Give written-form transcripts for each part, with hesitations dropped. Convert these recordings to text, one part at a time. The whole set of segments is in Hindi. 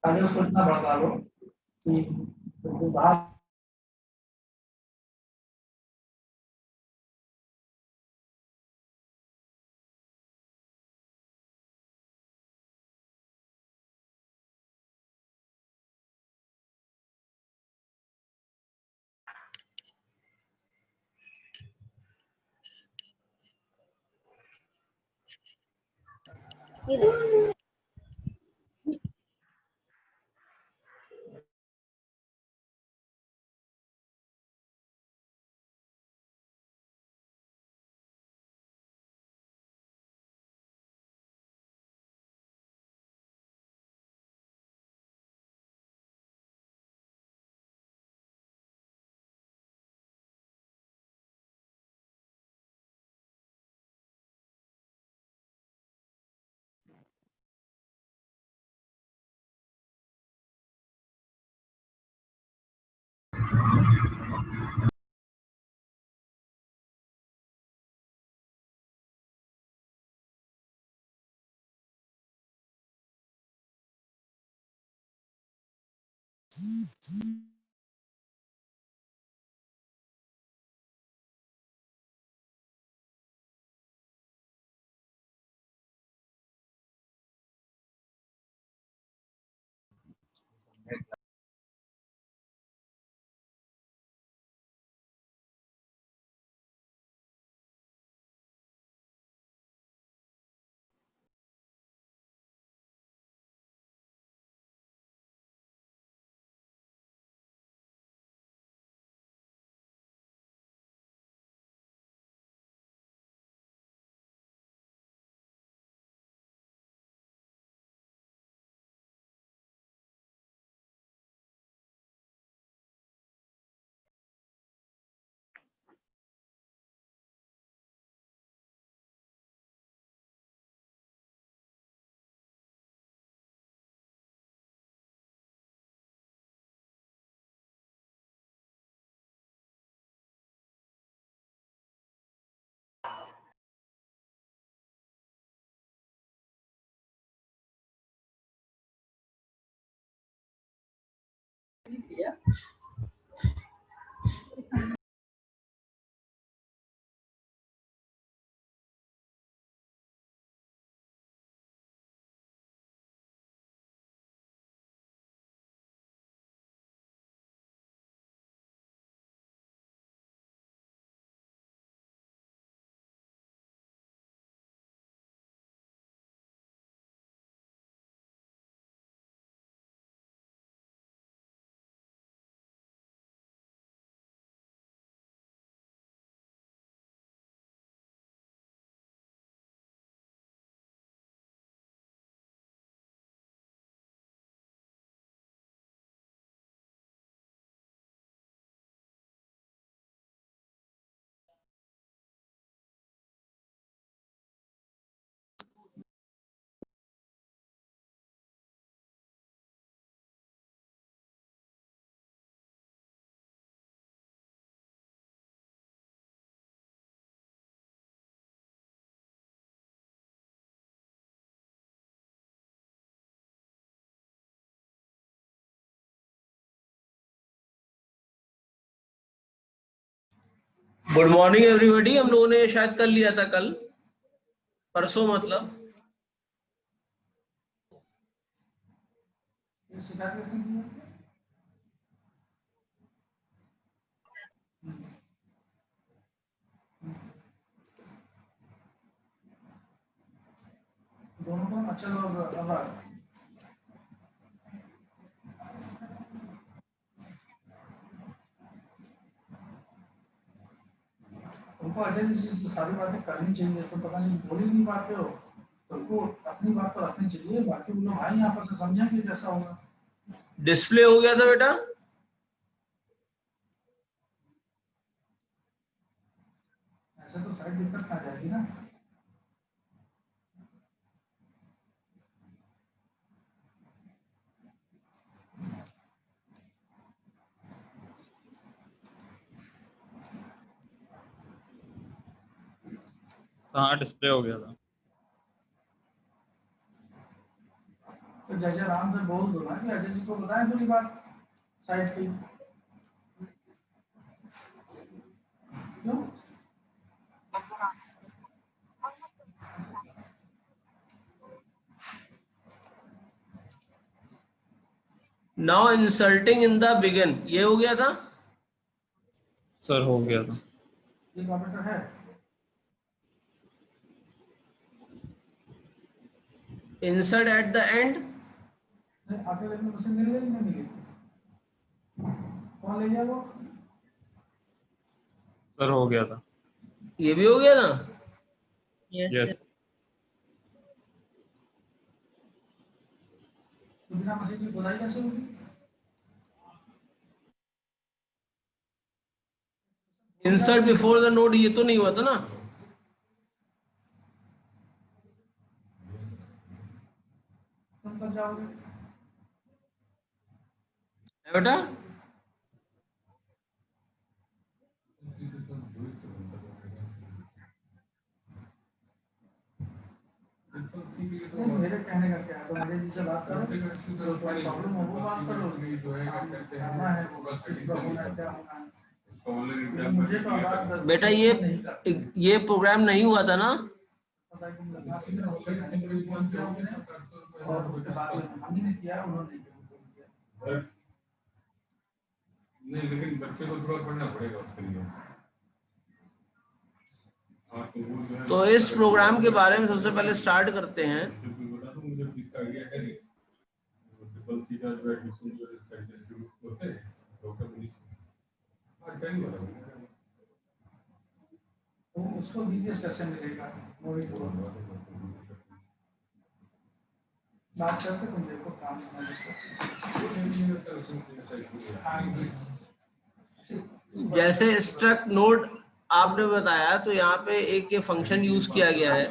आगे उसको इतना भड़का लो कि बाहर गुड मॉर्निंग एवरीबॉडी। हम लोगों ने शायद कर लिया था कल परसों, मतलब दोनों अच्छा उनको अजय जी सारी बातें करनी चाहिए, तो पता नहीं बोल ही नहीं पाते हो, तो उनको अपनी बात तो रखनी चाहिए, बाकी वो लोग भाई यहाँ पर से समझेंगे जैसा होगा। डिस्प्ले हो गया था बेटा, ऐसे तो साइड दिक्कत आ जाएगी ना। हाँ डिस्प्ले हो गया था। तो जैसे आराम से बोल दो ना कि अजय जी को बताएं पूरी बात साइड की। क्यों? Now inserting in the begin, ये हो गया था सर, हो गया था। ये ऑपरेटर है। इंसर्ट एट द एंड, नहीं आपके लेकिन मशीन मिल गई नहीं मिली? कौन ले गया वो? सर, हो गया था। ये भी हो गया ना। यस। तो बिना मशीन की खुदाई कैसे होगी? इंसर्ट बिफोर द नोड, ये तो नहीं हुआ था ना। तुम कब जाओगे? है बेटा, नहीं, मेरे कहने का क्या है, तो अजय जी से बात करो, जो प्रॉब्लम हो वो बात करो, करना है वो किस का होना है, क्या होना है। क्योंकि मुझे तो बात बेटा ये प्रोग्राम नहीं हुआ था ना। पता है कि लगा कि मैंने उससे कहने के लिए फोन किया उन्होंने, और उसके बाद में हम ही ने किया, उन्होंने किया। नहीं, लेकिन बच्चे को थोड़ा पढ़ना पड़ेगा उसके लिए। तो इस प्रोग्राम के बारे में सबसे पहले स्टार्ट करते हैं। मुझे इसका आइडिया है नहीं। ट्रिपल सी का जो एडमिशन जो सेंटर शुरू होते हैं डॉक्टर मनीष तो उसको बीपीएस कैसे मिलेगा, मोहित को बात करके तुम देखो काम जैसे स्ट्रक्ट नोड आपने बताया, तो यहाँ पे एक ये फंक्शन यूज किया गया है।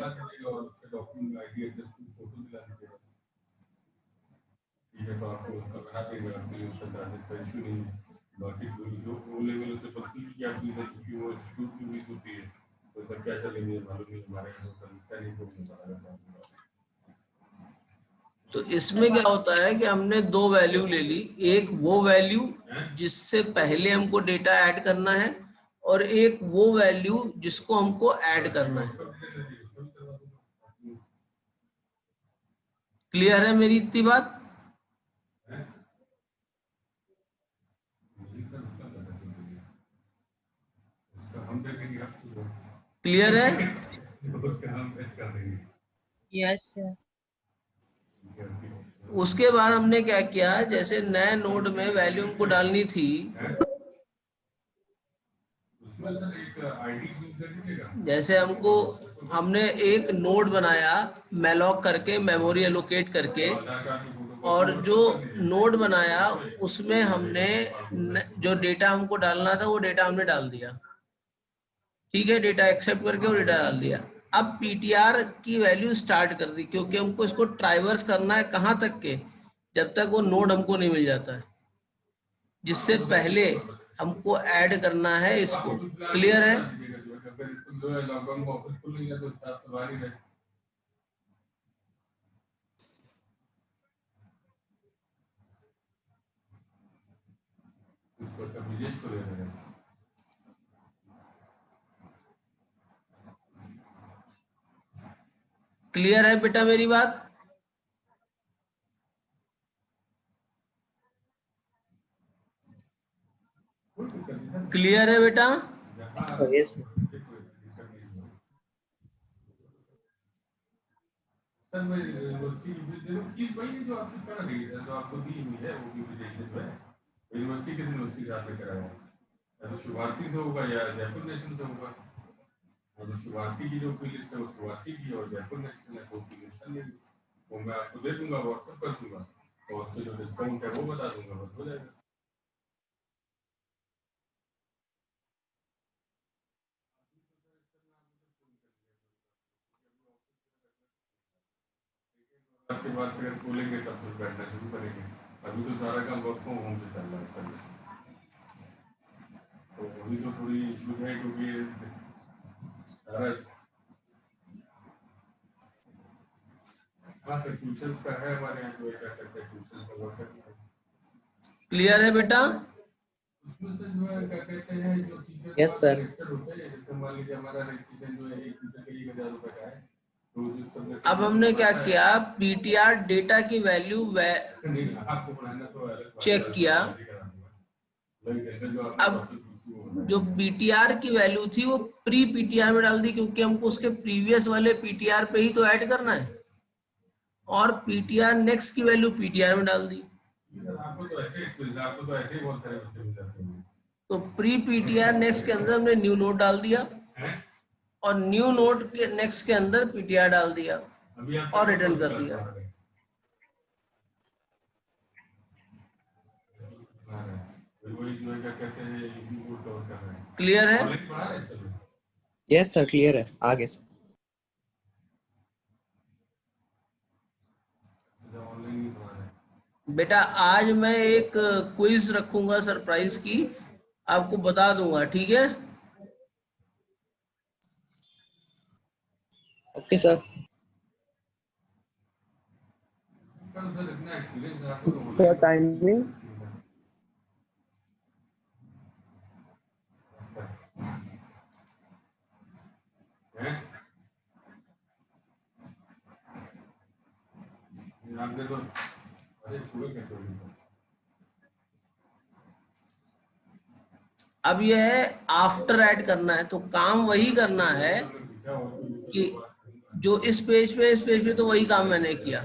तो आपको उसका बना देगा, उसका चार्जेस का इशू नहीं है। बाकी जो वो लेवल होते पत्ती की क्या चीज़ है, क्योंकि वो शूट की भी होती है, तो सर क्या चलेंगे मालूम नहीं, हमारे यहाँ तो समस्या नहीं होगी। तो इसमें क्या होता है कि हमने दो वैल्यू ले ली, एक वो वैल्यू जिससे पहले हमको डेटा ऐड करना है, और एक वो वैल्यू जिसको हमको ऐड करना है। क्लियर है मेरी इतनी बात? क्लियर है? Yes sir. उसके बाद हमने क्या किया, जैसे नए नोड में वैल्यू हमको डालनी थी, जैसे हमने एक नोड बनाया मैलॉक करके, मेमोरी एलोकेट करके, और जो नोड बनाया उसमें हमने जो डेटा हमको डालना था वो डेटा हमने डाल दिया। ठीक है, डेटा एक्सेप्ट करके वो डेटा डाल दिया। अब पीटीआर की वैल्यू स्टार्ट कर दी, क्योंकि हमको इसको ट्राइवर्स करना है कहाँ तक के, जब तक वो नोड हमको नहीं मिल जाता है, जिससे पहले हमको ऐड करना है इसको। क्लियर है? क्लियर है बेटा मेरी बात? क्लियर है बेटा? यस। सर मैं फीस वही है जो आपकी पड़ रही है, जो आपको दी हुई है, वो भी विदेश में यूनिवर्सिटी किस यूनिवर्सिटी से आपने कराया, या तो शुभारती से होगा या जयपुर नेशनल से होगा। और शुभारती की जो फी लिस्ट है वो शुभारती की, और जयपुर नेशनल है वो फी लिस्ट है, वो मैं आपको दे दूंगा, व्हाट्सएप कर दूंगा, और उससे जो डिस्काउंट है वो बता दूंगा, बस हो जाएगा। आपके बाद से अगर खोलेंगे तब फिर बैठना शुरू करेंगे। अभी तो सारा काम वर्क फ्रॉम होम से चल रहा है सर, तो अभी तो थोड़ी इशू है, क्योंकि सारा हाँ सर, ट्यूशन का है हमारे यहाँ, जो क्या करते हैं ट्यूशन का वर्क करते हैं। क्लियर है बेटा? उसमें से जो है क्या कहते हैं, जो टीचर Yes, sir. रजिस्टर्ड होते हैं, जैसे मान लीजिए हमारा रजिस्ट्रेशन जो है एक टीचर के 1,000 रुपए का है, तो जो सब्जेक्ट अब हमने क्या किया, पीटीआर डेटा की वैल्यू नहीं, आपको पढ़ाना तो अलग बात है, चेक किया। जो अब जो पीटीआर की वैल्यू थी वो प्री पीटीआर में डाल दी, क्योंकि हमको उसके प्रीवियस वाले पीटीआर पे ही तो ऐड करना है, और पीटीआर नेक्स्ट की वैल्यू पीटीआर में डाल दी। आपको तो ऐसे ही बहुत सारे बच्चे मिल जाते हैं। तो प्री पीटीआर नेक्स्ट के अंदर हमने न्यू नोट डाल दिया, और न्यू नोट के नेक्स्ट के अंदर पीटीआर डाल दिया और रिटर्न कर दिया। क्लियर है? Yes, sir. Clear है, आगे sir. बेटा आज मैं एक क्विज रखूंगा सरप्राइज की, आपको बता दूंगा, ठीक है? Okay, sir. Sir, timing? अब यह है आफ्टर ऐड करना है, तो काम वही करना है कि जो इस पेज पे तो वही काम मैंने किया,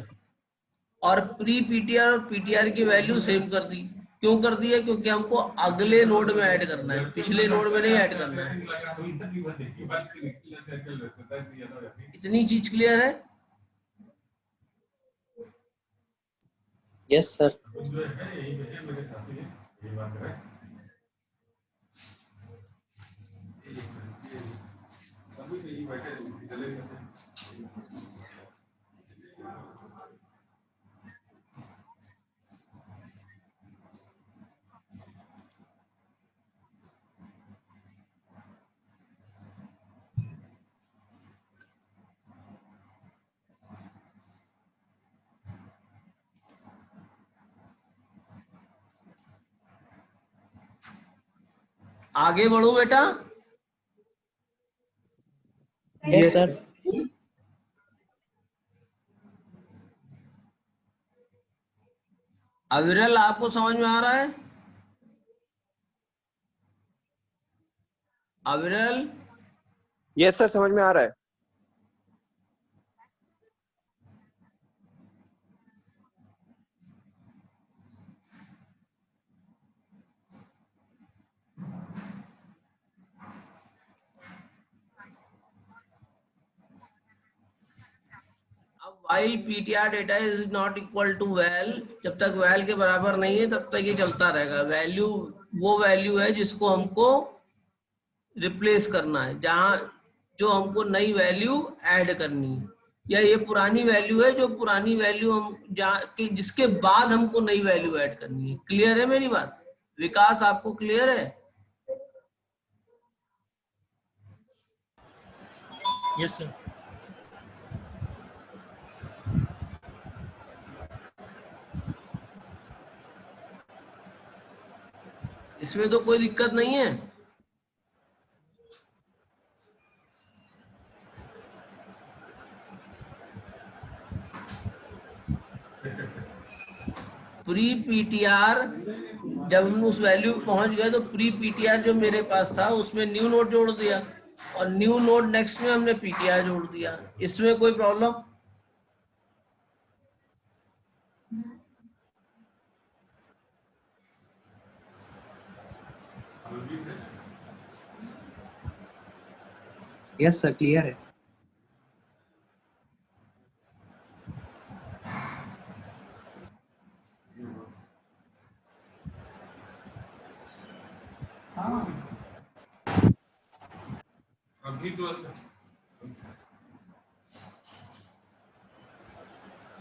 और प्री पीटीआर और पीटीआर की वैल्यू सेम कर दी। क्यों कर दी है? क्योंकि हमको अगले नोड में ऐड करना है, पिछले नोड में नहीं ऐड करना है। इतनी चीज क्लियर है? Yes, sir. आगे बढ़ो बेटा। Yes, sir. अविरल, आपको समझ में आ रहा है? अविरल? Yes, sir. समझ में आ रहा है. अब while ptr data is not equal to val, जब तक val के बराबर नहीं है तब तक ये चलता रहेगा। वैल्यू वो वैल्यू है जिसको हमको रिप्लेस करना है, जहां जो हमको नई वैल्यू ऐड करनी है, या ये पुरानी वैल्यू है जो पुरानी वैल्यू हम जिसके बाद हमको नई वैल्यू ऐड करनी है। क्लियर है मेरी बात? विकास, आपको क्लियर है? Yes, sir. इसमें तो कोई दिक्कत नहीं है। प्री पीटीआर जब हम उस वैल्यू पे पहुंच गए तो प्री पीटीआर जो मेरे पास था उसमें न्यू नोड जोड़ दिया, और न्यू नोड नेक्स्ट में हमने पीटीआर जोड़ दिया। इसमें कोई प्रॉब्लम? Yes, sir. Clear है. अभी तो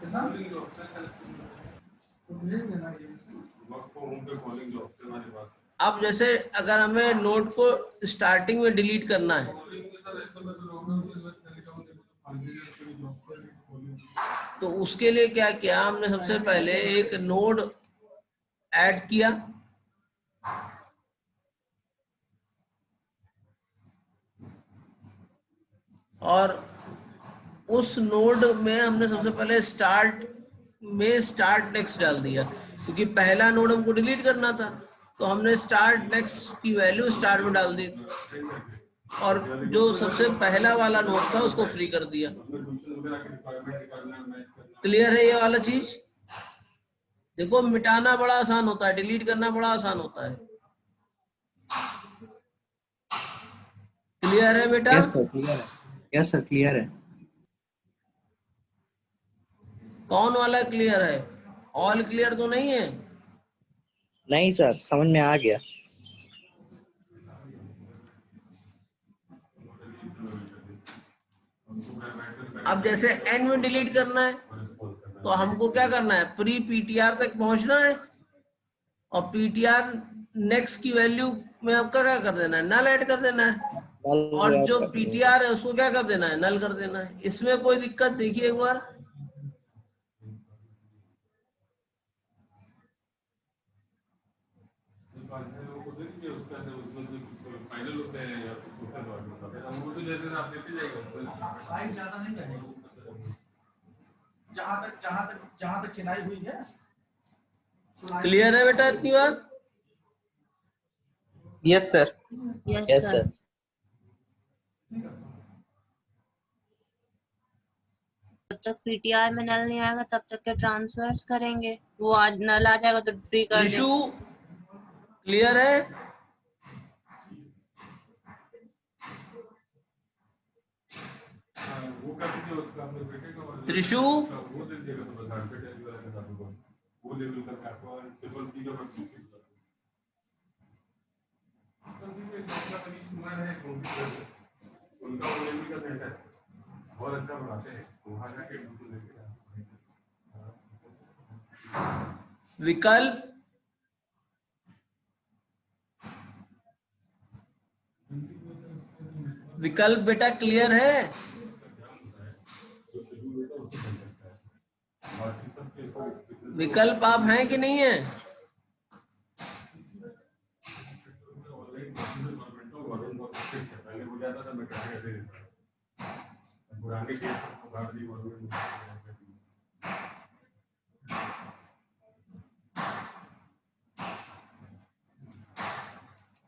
कितना? तो भेज देना ये। वर्क फ्रॉम होम पे कॉलिंग जॉब से हमारे पास। अब जैसे अगर हमें नोड को स्टार्टिंग में डिलीट करना है, तो उसके लिए क्या किया हमने, सबसे पहले एक नोड ऐड किया, और उस नोड में हमने सबसे पहले स्टार्ट नेक्स्ट डाल दिया, क्योंकि पहला नोड हमको डिलीट करना था, तो हमने स्टार्ट नेक्स्ट की वैल्यू स्टार्ट में डाल दी, और जो सबसे पहला वाला नोड था उसको फ्री कर दिया। क्लियर है ये वाला चीज? देखो, मिटाना बड़ा आसान होता है, डिलीट करना बड़ा आसान होता है। क्लियर है बेटा? यस सर क्लियर है। यस सर क्लियर है। कौन वाला क्लियर है? ऑल क्लियर तो नहीं है? नहीं सर, समझ में आ गया। अब जैसे एंड में डिलीट करना है, तो हमको क्या करना है, प्री पीटीआर तक पहुंचना है, और पीटीआर नेक्स्ट की वैल्यू में आपका क्या कर देना है, नल ऐड कर देना है, और जो पीटीआर है उसको क्या कर देना है, नल कर देना है। इसमें कोई दिक्कत देखिए एक बार। हाइट ज्यादा नहीं रहेगी, जहां तक चिनाई हुई है। क्लियर है बेटा इतनी बात? Yes sir. Yes sir. जब तक पीटीआर में नल नहीं आएगा तब तक के ट्रांसफर्स करेंगे, वो आज नल आ जाएगा तो फ्री कर इशू देंगे। क्लियर है? त्रिशु बहुत अच्छा बनाते हैं, वहां जाके बिल्कुल लेके विकल्प बेटा क्लियर है? विकल्प आप हैं कि नहीं है?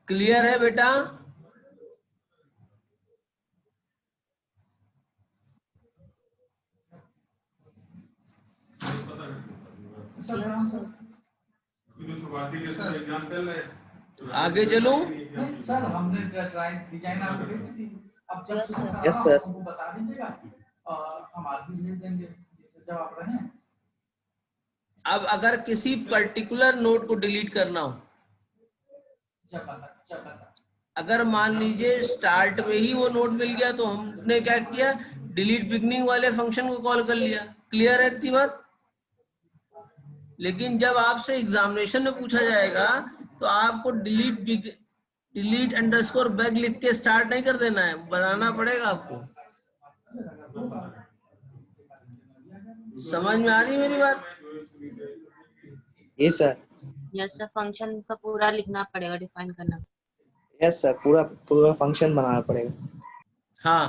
क्लियर है बेटा? आगे चलूं? सर हमने डिजाइन आपको भेजी थी, अब जब यस सर। हमको बता दीजिएगा, हम आदमी भेज देंगे जब आप रहें। अब अगर किसी पर्टिकुलर नोड को डिलीट करना हो, जब बता अगर मान लीजिए स्टार्ट में ही वो नोड मिल गया, तो हमने क्या किया, डिलीट बिगनिंग वाले फंक्शन को कॉल कर लिया। क्लियर है इतनी बात? लेकिन जब आपसे एग्जामिनेशन में पूछा जाएगा, तो आपको डिलीट अंडरस्कोर बैक लिख के स्टार्ट नहीं कर देना है, बनाना पड़ेगा आपको। समझ में आ रही मेरी बात? Yes sir. Yes sir, function का पूरा लिखना पड़ेगा, डिफाइन करना। यस सर, पूरा फंक्शन बनाना पड़ेगा। हाँ,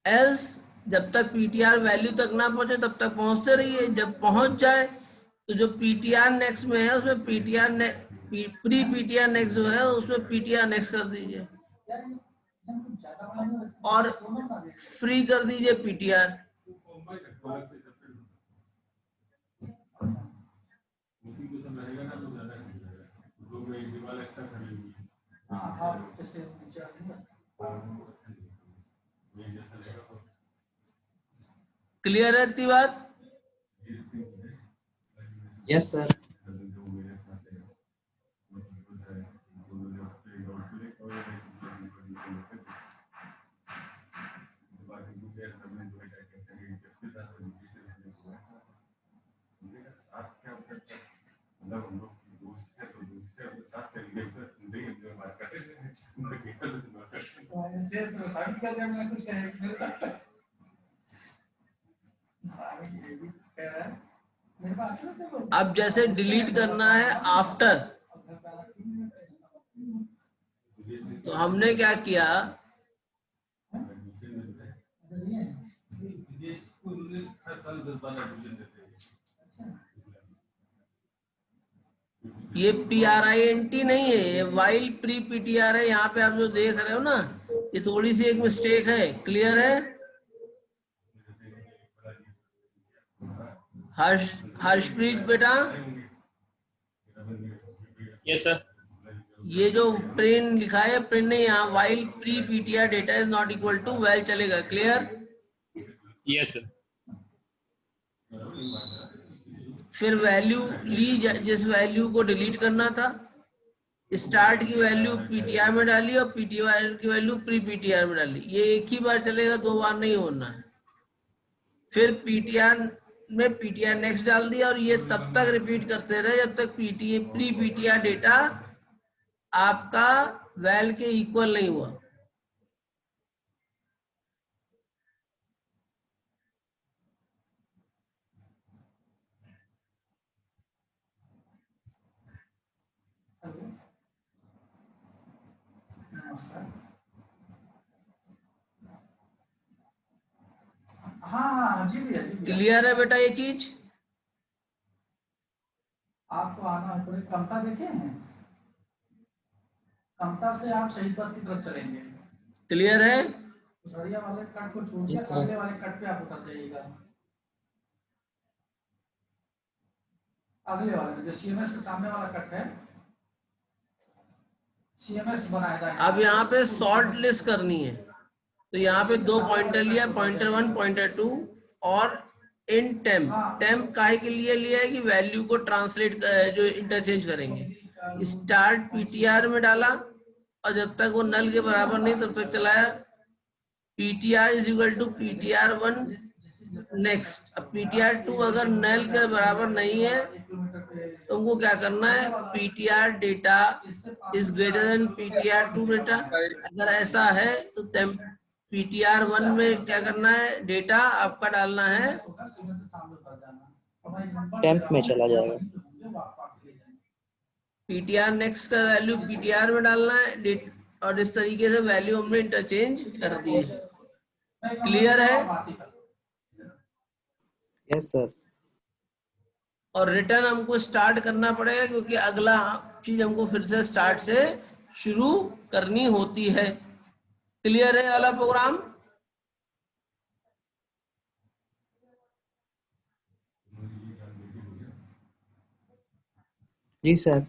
एल्स जब तक पीटीआर वैल्यू तक ना पहुंचे तब तक पहुंचते रहिए, जब पहुंच जाए तो जो पीटीआर नेक्स्ट में है उसमें प्री पीटीआर नेक्स्ट जो है उसमें पीटीआर नेक्स्ट कर दीजिए, और फ्री कर दीजिए पीटीआर। क्लियर है इतनी बात? Yes sir. फिर तो साबित कर दिया मैंने कुछ कहे मेरे साथ। ये भी कह रहा है मेरे पास ना तो अब जैसे डिलीट करना है आफ्टर, तो हमने क्या किया, ये PRINT नहीं है, ये वाइल प्री PTR है। यहाँ पे आप जो देख रहे हो ना, ये थोड़ी सी एक मिस्टेक है। क्लियर है? हर्षप्रीत बेटा, यस सर। ये जो प्रिंट लिखा है, प्रिंट नहीं, यहाँ while pre PTR data is not equal to null चलेगा। क्लियर? Yes sir. फिर वैल्यू ली, जिस वैल्यू को डिलीट करना था, स्टार्ट की वैल्यू PTR में डाली और PTR की वैल्यू प्री PTR में डाली। ये एक ही बार चलेगा, 2 बार नहीं होना है। फिर PTR में PTR नेक्स्ट डाल दिया, और ये तब तक रिपीट करते रहे जब तक प्री PTR डेटा आपका वैल के इक्वल नहीं हुआ। नमस्कार। हाँ जी भैया, जी भैया। क्लियर है बेटा ये चीज? आपको आना है, कमता देखे हैं? कमता से आप शहीद पथ की तरफ चलेंगे। क्लियर है? कुशरिया वाले कट को छोड़ के अगले वाले कट पे आप उतर जाइएगा। अगले वाले में जो CMS के सामने वाला कट है, CMS बनाया था। अब यहाँ पे शॉर्ट लिस्ट करनी है, तो यहाँ पे 2 पॉइंटर लिया, पॉइंटर 1 पॉइंटर 2, और इन टेम्प काहे के लिए लिया है कि वैल्यू को ट्रांसलेट जो इंटरचेंज करेंगे। स्टार्ट PTR में डाला, और जब तक वो नल के बराबर नहीं तब तक चलाया। PTR is equal to PTR1 next. अब PTR2 अगर नल के बराबर नहीं है तो उनको क्या करना है, PTR data is greater than PTR2 data. अगर ऐसा है तो PTR1 में क्या करना है, डेटा आपका डालना है टेम्प में चला जाएगा। PTR नेक्स्ट का वैल्यू PTR में डालना है, और इस तरीके से वैल्यू हमने इंटरचेंज कर दी है। क्लियर है? Yes sir. और रिटर्न हमको स्टार्ट करना पड़ेगा, क्योंकि अगला चीज हमको फिर से स्टार्ट से शुरू करनी होती है। क्लियर है वाला प्रोग्राम? जी सर।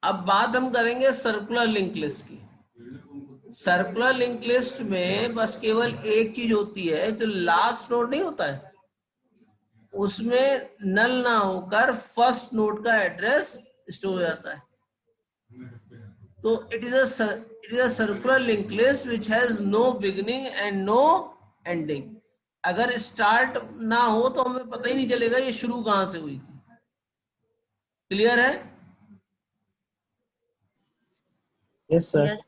अब बात हम करेंगे सर्कुलर लिंक लिस्ट की। सर्कुलर लिंक लिस्ट में बस केवल एक चीज होती है, जो लास्ट नोड नहीं होता है उसमें नल ना होकर फर्स्ट नोड का एड्रेस स्टोर हो जाता है। तो it is a circular link list which has no beginning and no ending. अगर स्टार्ट ना हो तो हमें पता ही नहीं चलेगा ये शुरू कहां से हुई थी। क्लियर है? Yes sir. Yes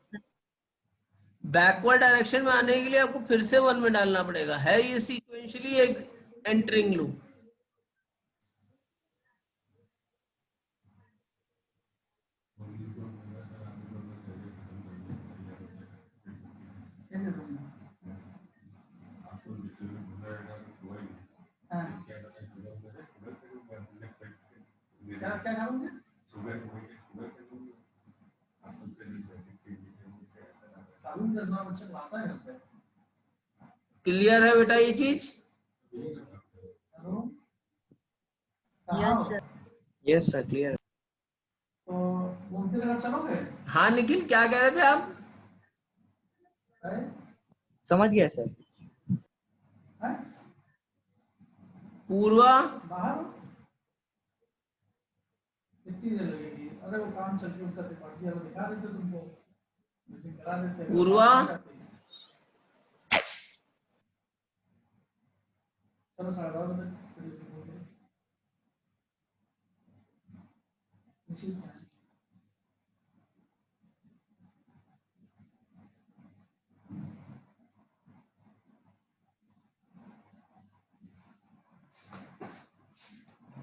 backward direction में आने के लिए आपको फिर से 1 में डालना पड़ेगा। है ये सीक्वेंशियली एक एंटरिंग लूप। क्या नाम है? क्लियर है बेटा ये चीज? Yes sir. Yes sir clear. तो घूमते रहना चलोगे? हाँ निखिल, क्या कह रहे थे आप? समझ गया सर। पूर्वा, बाहर कितनी देर लगेगी? अरे वो काम चल के उनका त्रिपाठी वाला दिखा देते तुमको, मीटिंग करा देते। पूर्वा चलो 12:30 बजे।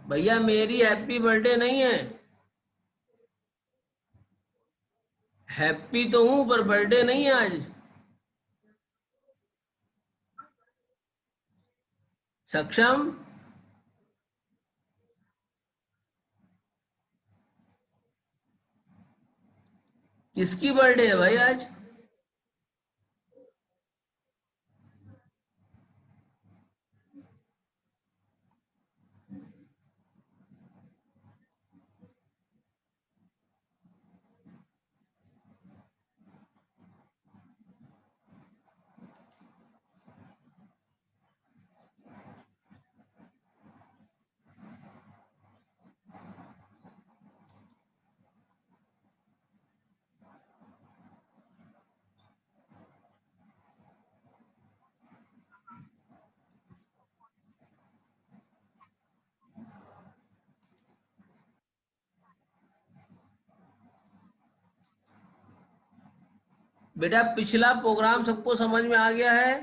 भैया मेरी हैप्पी बर्थडे नहीं है, हैप्पी तो हूं पर बर्थडे नहीं है आज। सक्षम किसकी बर्थडे है भाई आज? बेटा पिछला प्रोग्राम सबको समझ में आ गया है?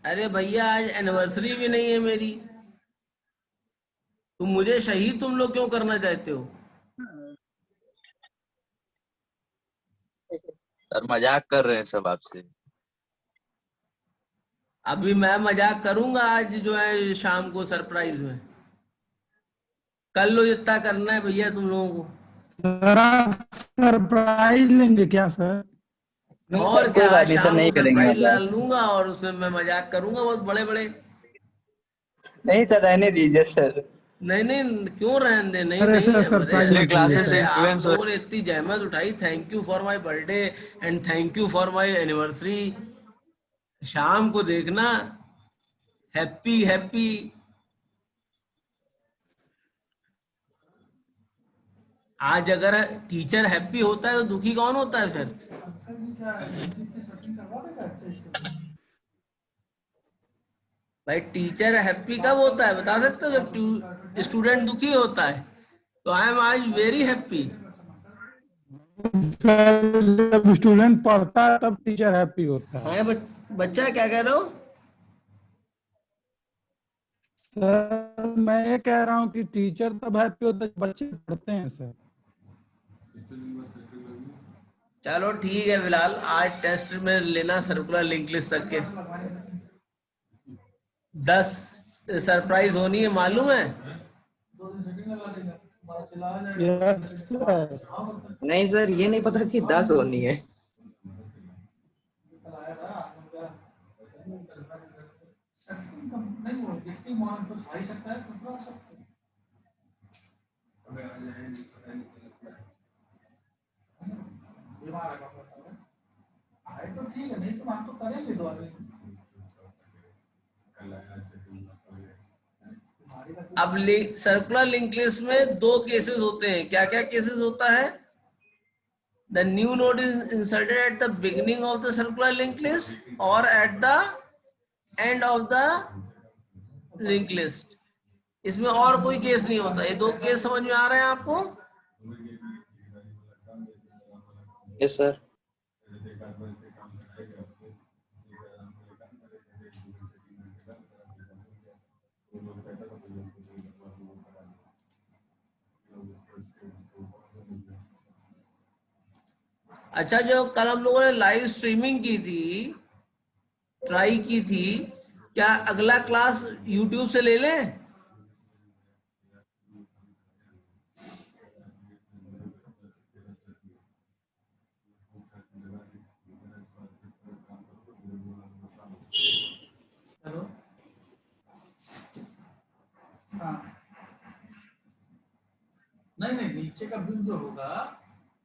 अरे भैया आज एनिवर्सरी भी नहीं है मेरी, तुम मुझे शहीद तुम लोग क्यों करना चाहते हो? सर मजाक कर रहे हैं सब आपसे। अभी मैं मजाक करूंगा आज जो है शाम को सरप्राइज में, कर लो जितना करना है भैया तुम लोगों को। सरप्राइज लेंगे क्या सर? और कोई क्या, बात नहीं सर, शाम को नहीं करेंगे सरप्राइज मजाक। लूंगा और उसमें मैं मजाक करूंगा बहुत बड़े बड़े। नहीं सर, रहने दीजिए सर। नहीं नहीं क्यों रहने दे, नहीं अरे नहीं सर है अरे सरप्राइज पिछले मत दीजिए क्लासेस अरे सर। आप इन्फ्लुएंस हो। लोगों ने इतनी जहमत उठाई, thank you for my birthday and thank you for my anniversary. शाम को देखना हैप्पी हैप्पी। आज अगर टीचर हैप्पी होता है तो दुखी कौन होता है फिर? अंकल जी क्या म्यूजिक की सेटिंग करवा देगा इससे? भाई टीचर हैप्पी कब होता है बता सकते हो? जब स्टूडेंट दुखी होता है। तो आई एम आज वेरी हैप्पी। सर जब स्टूडेंट पढ़ता है तब टीचर हैप्पी होता है। हाँ बच्चा क्या कह रहे हो? सर मैं ये कह रहा हूँ कि टीचर तब हैप्पी होता है जब बच्चे पढ़ते हैं सर। चलो ठीक है, फिलहाल आज टेस्ट में लेना सर्कुलर लिंक लिस्ट तक के 10 सरप्राइज होनी है मालूम है? Yes sir. नहीं सर, ये नहीं पता कि 10 होनी है। आए तो ठीक है, नहीं तो हम तो करेंगे 2 आदमी। अब सर्कुलर लिंक लिस्ट में 2 केसेस होते हैं। क्या क्या केसेस होता है? The new node is inserted at the beginning of the circular linked list or at the end of the linked list. इसमें और कोई केस नहीं होता। ये 2 केस समझ में आ रहे हैं आपको? Yes sir. अच्छा, जो कल हम लोगों ने लाइव स्ट्रीमिंग की थी, ट्राई की थी, क्या अगला क्लास यूट्यूब से ले लें? हेलो हाँ नहीं, नीचे का बीम जो होगा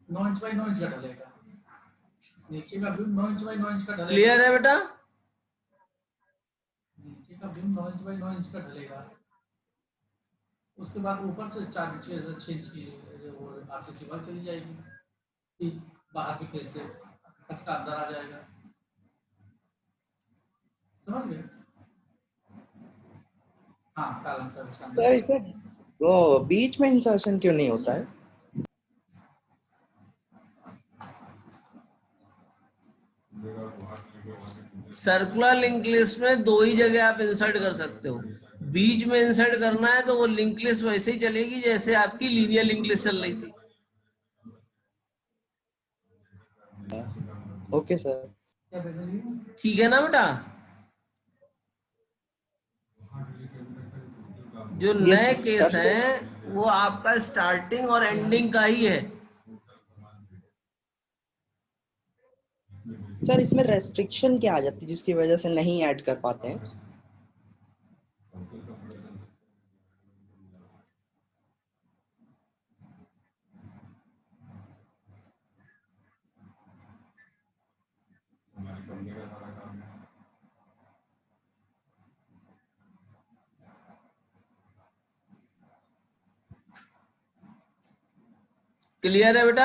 9 इंच बाई 9 इंच का ढलेगा। नीचे का बीम 9 इंच बाई 9 इंच का ढलेगा। क्लियर है बेटा? नीचे का बीम 9 इंच बाई 9 इंच का ढलेगा। उसके बाद ऊपर से 4 इंच 6 इंच की वो आरसीसी वाल चली जाएगी कि बाहर के फेस से खसका अंदर आ जाएगा। समझ गए? हाँ, कॉलम का सर इसमें वो बीच में इंसर्शन क्यों नहीं होता है? सर्कुलर लिंक लिस्ट में 2 ही जगह आप इंसर्ट कर सकते हो। बीच में इंसर्ट करना है तो वो लिंक लिस्ट वैसे ही चलेगी जैसे आपकी लीनियर लिंक लिस्ट चल रही थी। Okay sir. ठीक है ना बेटा? जो नए केस है वो आपका स्टार्टिंग और एंडिंग का ही है। सर इसमें रेस्ट्रिक्शन क्या आ जाती है जिसकी वजह से नहीं ऐड कर पाते हैं? क्लियर है बेटा?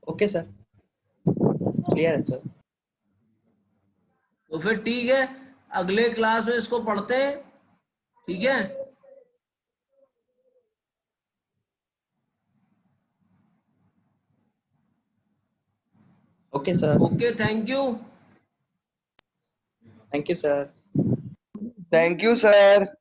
ओके सर, क्लियर है सर। तो फिर ठीक है, अगले क्लास में इसको पढ़ते हैं। ठीक है? Okay sir. Okay, thank you. Thank you sir. Thank you sir.